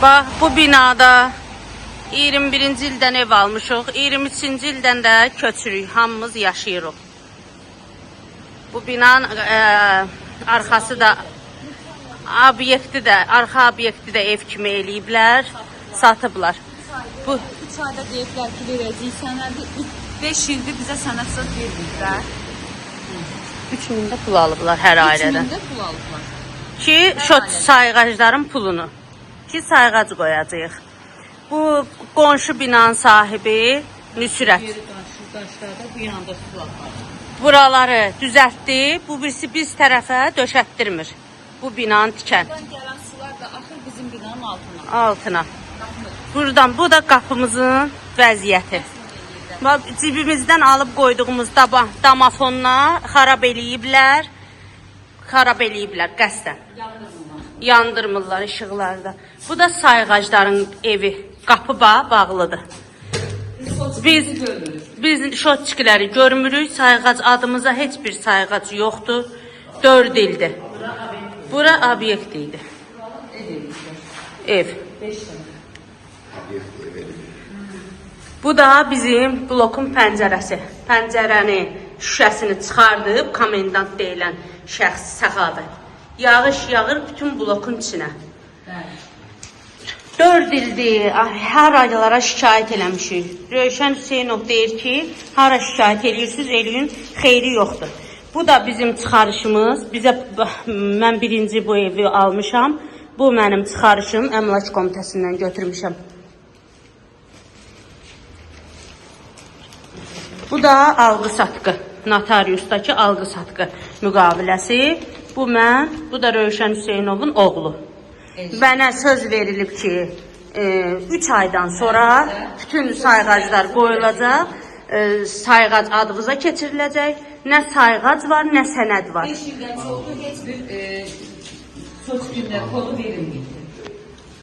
Bax, bu binada 21-ci ildən ev almışıq. 23-ci ildən də köçürük. Hamımız yaşayırıq. Bu binanın arxası da obyekti də, arxa obyekti də ev kimi eləyiblər, satıblar. Bu çayda deyiblər ki, verəcəyik sənədi 5 ildir bizə sənəd söz verməyiblər. 3000 də pul alıblar hər ailədən. 3000 də pul alıblar. Ki, şot sayğacların pulunu. Ki, sayğac qoyacağıq. Bu qonşu binanın sahibi Nüsrət. Daşlarda bu yanda su var. Buraları düzəltdi. Bu birisi biz tərəfə döşətdirmir. Bu binanı tikən. Buradan gələn sular da axır bizim binanın altına. Altına. Buradan, bu da qapımızın vəziyyəti. Cibimizdən alıb qoyduğumuz damafonla xarab eləyiblər. Xarab eləyiblər qəsdən. Yandırmırlar işıqlarda. Bu da sayğacların evi. Qapı bağlıdır. Biz şotçikiləri görmürük. Sayğac adımıza heç bir sayğac yoxdur. 4 ildir. Bura obyekt idi. Ev. Bu da bizim blokun pəncərəsi. Pəncərəni, şüşəsini çıxardıb komendant deyilən şəxs Səxavət. Yağış yağır bütün blokun içinə. 4 ildir hər aylara şikayət eləmişik. Rövşən Hüseynov deyir ki, hara şikayət eləyirsiniz, eləyin, xeyri yoxdur. Bu da bizim çıxarışımız. Mən birinci bu evi almışam. Bu mənim çıxarışım, əmlak komitəsindən götürmüşəm. Bu da alqı-satqı, notariusdakı alqı-satqı müqaviləsi. Bu mən, bu da Rövşən Hüseynovun oğlu. Mənə söz verilib ki, 3 aydan sonra bütün sayğaclar qoyulacaq, sayğac adımıza keçiriləcək. Nə sayğac var, nə sənəd var. 5 ildən çoxdur heç bir söz günlər kolu verilməyib.